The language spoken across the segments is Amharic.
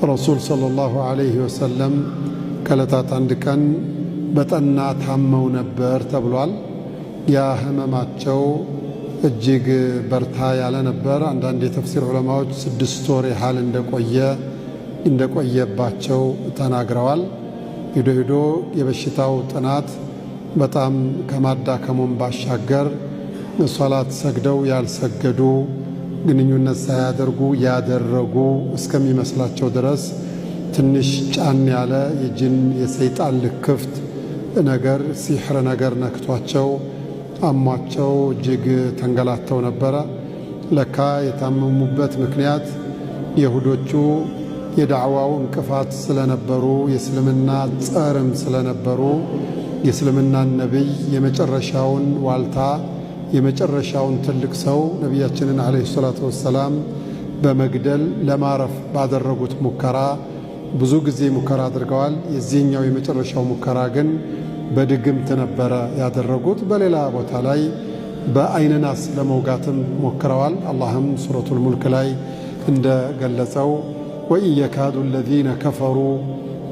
ረሱል ሰለላሁ ዐለይሂ ወሰለም ከዕለታት አንድ ቀን በጠና ታመው ነበር ተብሏል። ያ ህመማቸው እጅግ በርታ ያለ ነበር። አንዳንድ የተፍሲር ዑለማዎች 6 ወር ያህል እንደቆየባቸው ተናግረዋል። ሂዶ ሂዶ የበሽታው ጥናት በጣም ከማዳከሙም ባሻገር ሶላት ሰግደው ያልሰገዱ፣ ግንኙነት ሳያደርጉ ያደረጉ እስከሚመስላቸው ድረስ ትንሽ ጫን ያለ የጅን የሰይጣን ልክፍት ነገር ሲሕር ነገር ነክቷቸው አሟቸው እጅግ ተንገላተው ነበረ። ለካ የታመሙበት ምክንያት የሁዶቹ የዳዕዋው እንቅፋት ስለነበሩ፣ የእስልምና ጸርም ስለነበሩ የእስልምናን ነቢይ የመጨረሻውን ዋልታ የመጨረሻውን ትልቅ ሰው ነቢያችንን ዓለይሂ ሰላቱ ወሰላም በመግደል ለማረፍ ባደረጉት ሙከራ ብዙ ጊዜ ሙከራ አድርገዋል። የዚህኛው የመጨረሻው ሙከራ ግን በድግምት ነበረ ያደረጉት። በሌላ ቦታ ላይ በዐይነ ናስ ለመውጋትም ሞክረዋል። አላህም ሱረቱል ሙልክ ላይ እንደገለጸው ወኢን የካዱ አለዚነ ከፈሩ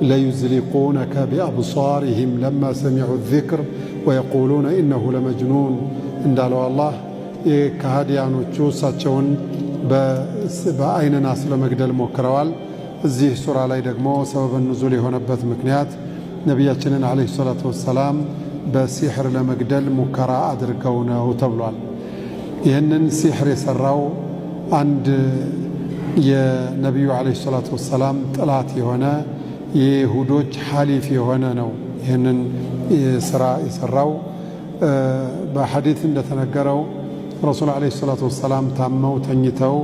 ለዩዝሊቁነከ ቢአብሳሪሂም ለማ ሰሚዑ ዚክር ወየቁሉነ ኢነሁ ለመጅኑን እንዳለው አላህ የካሃዲያኖቹ እሳቸውን በዐይነ ናስ ለመግደል ሞክረዋል። እዚህ ሱራ ላይ ደግሞ ሰበበ ኑዙል የሆነበት ምክንያት ነቢያችንን ዓለይሂ ሰላቱ ወሰላም በሲሕር ለመግደል ሙከራ አድርገው ነው ተብሏል። ይህንን ሲሕር የሠራው አንድ የነቢዩ ዓለይሂ ሰላቱ ወሰላም ጥላት የሆነ የይሁዶች ሐሊፍ የሆነ ነው። ይህንን ስራ የሠራው በሐዲት እንደተነገረው ረሱል ዓለይሂ ሰላቱ ወሰላም ታመው ተኝተው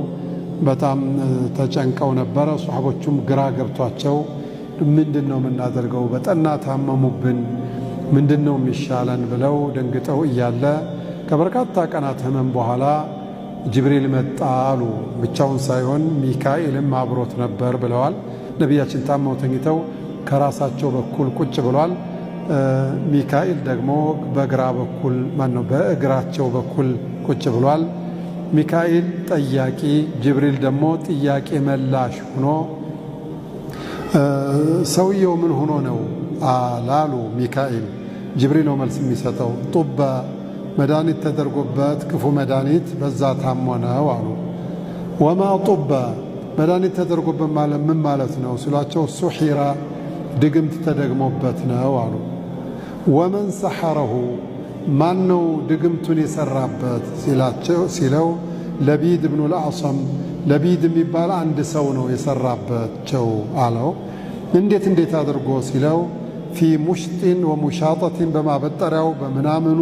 በጣም ተጨንቀው ነበረ። ሷሐቦቹም ግራ ገብቷቸው ምንድን ነው የምናደርገው? በጠና ታመሙብን፣ ምንድን ነው የሚሻለን ብለው ደንግጠው እያለ ከበርካታ ቀናት ህመም በኋላ ጅብሪል መጣ አሉ። ብቻውን ሳይሆን ሚካኤልም አብሮት ነበር ብለዋል። ነቢያችን ታመው ተኝተው ከራሳቸው በኩል ቁጭ ብሏል። ሚካኤል ደግሞ በግራ በኩል በእግራቸው በኩል ቁጭ ብሏል። ሚካኤል ጠያቂ፣ ጅብሪል ደግሞ ጥያቄ መላሽ ሆኖ ሰውየው ምን ሆኖ ነው አላሉ ሚካኤል። ጅብሪል ነው መልስ የሚሰጠው። ጡባ መድኃኒት ተደርጎበት ክፉ መድኃኒት በዛ ታሞ ነው አሉ። ወማ ጡባ መድኃኒት ተደርጎበት ማለት ምን ማለት ነው ሲሏቸው ሱሒራ ድግምት ተደግሞበት ነው አሉ። ወመን ሰሐረሁ ማን ነው ድግምቱን የሰራበት ሲለው ለቢድ ብኑ ልአዕሰም ለቢድ የሚባል አንድ ሰው ነው የሰራባቸው አለው። እንዴት አድርጎ ሲለው ፊ ሙሽጢን ወሙሻጠቲን በማበጠሪያው በምናምኑ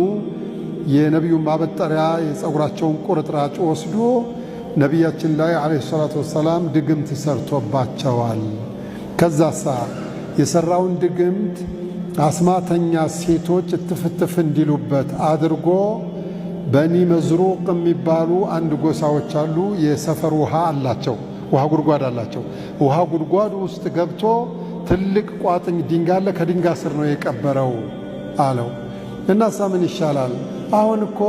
የነቢዩን ማበጠሪያ የፀጉራቸውን ቁርጥራጭ ወስዶ ነቢያችን ላይ ዓለይሂ ሰላቱ ወሰላም ድግምት ሰርቶባቸዋል። ከዛሳ የሰራውን ድግምት አስማተኛ ሴቶች እትፍትፍ እንዲሉበት አድርጎ በኒ መዝሩቅ የሚባሉ አንድ ጎሳዎች አሉ። የሰፈር ውሃ አላቸው፣ ውሃ ጉድጓድ አላቸው። ውሃ ጉድጓድ ውስጥ ገብቶ ትልቅ ቋጥኝ ድንጋይ አለ፣ ከድንጋይ ስር ነው የቀበረው አለው። እናሳ ምን ይሻላል? አሁን እኮ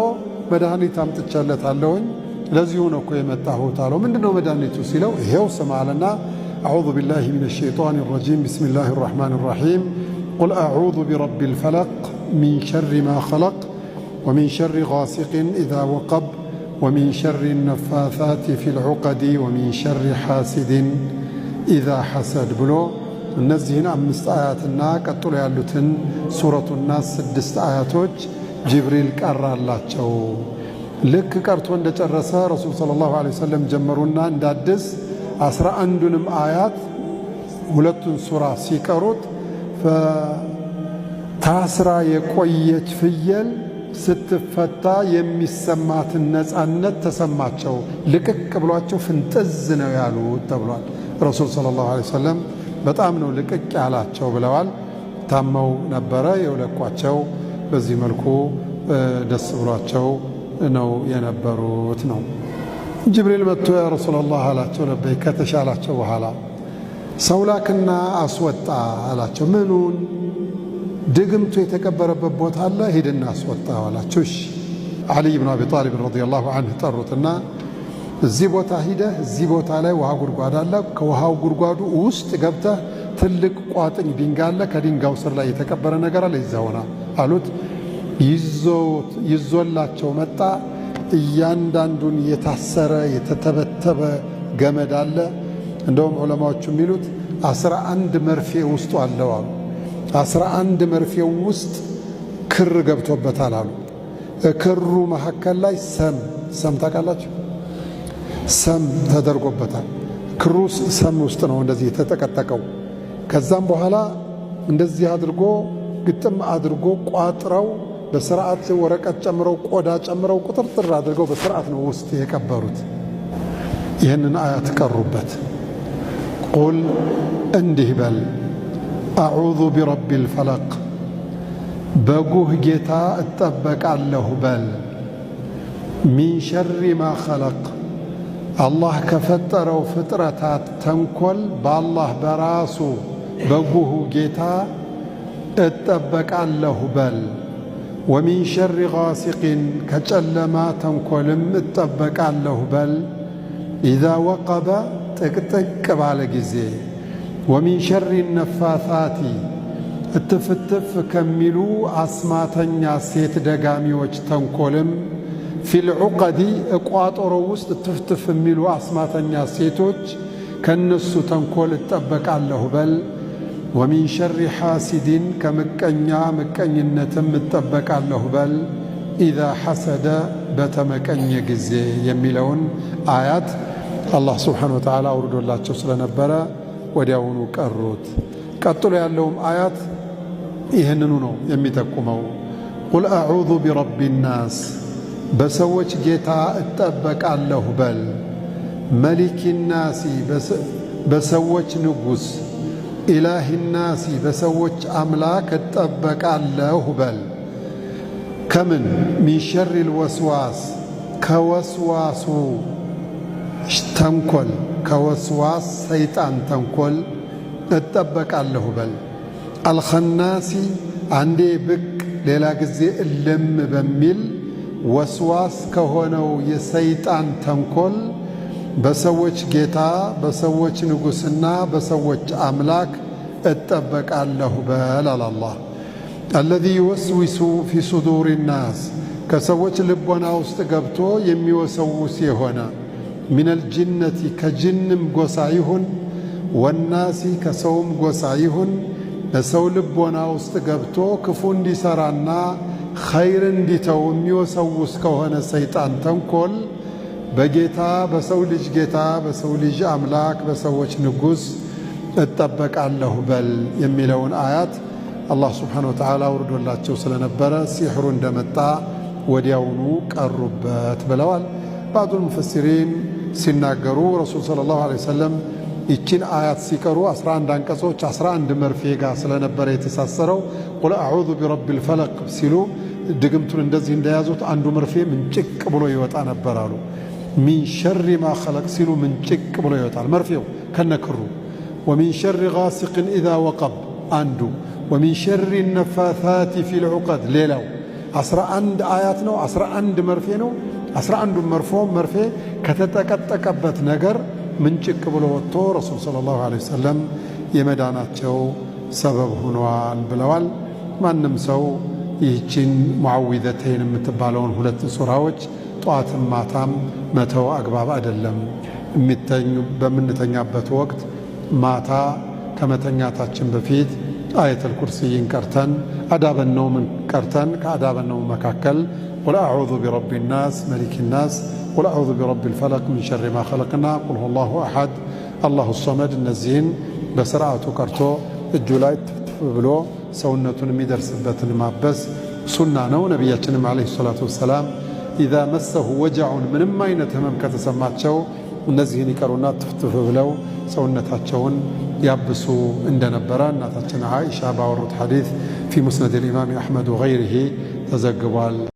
መድኃኒት አምጥቼለታለሁኝ ለዚሁ ነው እኮ የመጣሁት አለው። ምንድነው መድኃኒቱ ሲለው ይሄው ስማ አለና አዑዙ ቢላሂ ሚነ ሸይጣን ረጂም ቢስሚላሂ ራሕማን ራሒም ቁል አዑዙ ቢረቢል ፈለቅ ሚን ሸሪ ማ ኸለቅ ወሚን ሸሪ ጋሲቅን ኢዛ ወቀብ ወሚን ሸሪ ነፋሳት ፊል ዑቀድ ወሚን ሸሪ ሓሲድን ኢዛ ሐሰድ ብሎ እነዚህን 5 አያትና ቀጥሎ ያሉትን ሱረቱ ናስ 6 አያቶች ጅብሪል ቀራላቸው። ልክ ቀርቶ እንደጨረሰ ረሱል ሰለላሁ ዐለይሂ ወሰለም ጀመሩና እንዳድስ 11ዱንም አያት ሁለቱን ሱራ ሲቀሩት ታስራ የቆየች ፍየል ስትፈታ የሚሰማትን ነፃነት ተሰማቸው። ልቅቅ ብሏቸው ፍንጥዝ ነው ያሉት ተብሏል። ረሱል ሰለላሁ ዐለይሂ ወሰለም በጣም ነው ልቅቅ ያላቸው ብለዋል። ታመው ነበረ የውለቋቸው። በዚህ መልኩ ደስ ብሏቸው ነው የነበሩት ነው። ጅብሪል መጥቶ ያ ረሱላላህ አላቸው። ለበይ ከተሻላቸው በኋላ ሰው ላክና አስወጣ አላቸው። ምኑን? ድግምቱ የተቀበረበት ቦታ አለ፣ ሂድና አስወጣ አላቸው። እሺ። ዓሊ ብኑ አቢ ጣሊብ ረዲየላሁ ዐንሁ ጠሩትና እዚህ ቦታ ሂደህ እዚህ ቦታ ላይ ውሃ ጉድጓድ አለ፣ ከውሃው ጉድጓዱ ውስጥ ገብተህ ትልቅ ቋጥኝ ድንጋይ አለ፣ ከድንጋዩ ስር ላይ የተቀበረ ነገር አለ፣ ይዛ ሆና አሉት። ይዞላቸው መጣ። እያንዳንዱን የታሰረ የተተበተበ ገመድ አለ። እንደውም ዑለማዎቹ የሚሉት 11 መርፌ ውስጡ አለው አሉ። 11 መርፌው ውስጥ ክር ገብቶበታል አሉ። ክሩ መካከል ላይ ሰም ታውቃላችሁ? ሰም ተደርጎበታል። ክሩ ሰም ውስጥ ነው እንደዚህ የተጠቀጠቀው። ከዛም በኋላ እንደዚህ አድርጎ ግጥም አድርጎ ቋጥረው በስርዓት ወረቀት ጨምረው ቆዳ ጨምረው ቁጥርጥር አድርገው በስርዓት ነው ውስጥ የቀበሩት። ይህንን አያት ቀሩበት። ቁል እንዲህ በል አዑዙ ቢረቢል ፈለቅ በጉህ ጌታ እጠበቃለሁ በል። ሚን ሸሪ ማ ኸለቅ አላህ ከፈጠረው ፍጥረታት ተንኮል በአላህ በራሱ በጉሁ ጌታ እጠበቃለሁ በል። ወሚን ሸሪ ጋሲቂን ከጨለማ ተንኮልም እጠበቃለሁ በል። ኢዛ ወቀበ ጥቅጥቅ ባለ ጊዜ። ወሚን ሸሪ ነፋታቲ እትፍትፍ ከሚሉ አስማተኛ ሴት ደጋሚዎች ተንኮልም ፊል ዑቀዲ እቋጦሮ ውስጥ ትፍትፍ የሚሉ አስማተኛ ሴቶች ከነሱ ተንኮል እጠበቃለሁ በል። ወሚን ሸሪ ሓሲዲን ከምቀኛ ምቀኝነትም እጠበቃለሁ በል። ኢዛ ሐሰደ በተመቀኘ ጊዜ የሚለውን አያት አላህ ስብሓነ ወተዓላ አውርዶላቸው ስለነበረ ወዲያውኑ ቀሩት። ቀጥሎ ያለውም አያት ይህንኑ ነው የሚጠቁመው። ቁል አዑዙ ቢረቢ ናስ በሰዎች ጌታ እጠበቃለሁ በል። መሊኪ ናሲ በሰዎች ንጉሥ፣ ኢላሂ ናሲ በሰዎች አምላክ እጠበቃለሁ በል። ከምን ሚን ሸሪል ወስዋስ ከወስዋሱ ተንኮል ከወስዋስ ሰይጣን ተንኮል እጠበቃለሁ በል። አልኸናሲ አንዴ ብቅ ሌላ ጊዜ እልም በሚል ወስዋስ ከሆነው የሰይጣን ተንኮል በሰዎች ጌታ በሰዎች ንጉሥና በሰዎች አምላክ እጠበቃለሁ በል አላህ። አለዚ ይወስዊሱ ፊ ሱዱር ናስ ከሰዎች ልቦና ውስጥ ገብቶ የሚወሰውስ የሆነ ሚነል ጅነቲ ከጅንም ጎሳ ይሁን ወናሲ ከሰውም ጎሳ ይሁን በሰው ልቦና ውስጥ ገብቶ ክፉ እንዲሠራና ኸይር እንዲተው የሚወሰውስ ከሆነ ሰይጣን ተንኮል በጌታ በሰው ልጅ ጌታ በሰው ልጅ አምላክ በሰዎች ንጉሥ እጠበቃለሁ በል የሚለውን አያት አላህ ስብሓነ ወተዓላ አውርዶላቸው ስለነበረ ሲሕሩ እንደመጣ ወዲያውኑ ቀሩበት ብለዋል። ባዕዱል ሙፈሲሪን ሲናገሩ ረሱል ሰለላሁ ዐለይሂ ወሰለም ይችን አያት ሲቀሩ 11 አንቀጾች 11 መርፌ ጋር ስለነበረ የተሳሰረው ቁል አዑዙ ቢረቢል ፈለቅ ሲሉ ድግምቱን እንደዚህ እንደያዙት አንዱ መርፌ ምንጭቅ ብሎ ይወጣ ነበር አሉ። ሚን ሸሪ ማ ኸለቅ ሲሉ ምንጭቅ ብሎ ይወጣል መርፌው ከነክሩ። ወሚን ሸሪ ጋሲቅን ኢዛ ወቀብ አንዱ። ወሚን ሸሪ ነፋታቲ ፊል ዑቀድ ሌላው 11 አያት ነው። 11 መርፌ ነው። 11ዱም መርፌ ከተጠቀጠቀበት ነገር ምንጭቅ ብሎ ወጥቶ ረሱል ሰለላሁ ዐለይሂ ወሰለም የመዳናቸው ሰበብ ሆኗል ብለዋል። ማንም ሰው ይህችን ሙዓዊዘተይን የምትባለውን 2 ሱራዎች ጠዋትም ማታም መተው አግባብ አይደለም። በምንተኛበት ወቅት ማታ ከመተኛታችን በፊት አየተል ኩርሲይን ቀርተን አዳበን ነውምን ቀርተን ከአዳበን ነውም መካከል ቁል አዑዙ ቢረቢ ናስ መሊኪ ናስ ቁል አዑዙ ቢረቢል ፈለቅ ሚን ሸሪ ማ ኸለቅና ቁል ሁወላሁ አሐድ አላሁ ሰመድ እነዚህን በስርዓቱ ቀርቶ እጁ ላይ ትፍትፍ ብሎ ሰውነቱን የሚደርስበትን ማበስ ሱና ነው። ነቢያችንም ዓለይሂ ሰላቱ ወሰላም ኢዛ መሰሁ ወጀዑን ምንም አይነት ህመም ከተሰማቸው እነዚህን ይቀሩና ትፍትፍ ብለው ሰውነታቸውን ያብሱ እንደነበረ እናታችን ዓኢሻ ባወሩት ሐዲስ ፊ ሙስነድ ልኢማም አሕመድ ወገይሪሂ ተዘግቧል።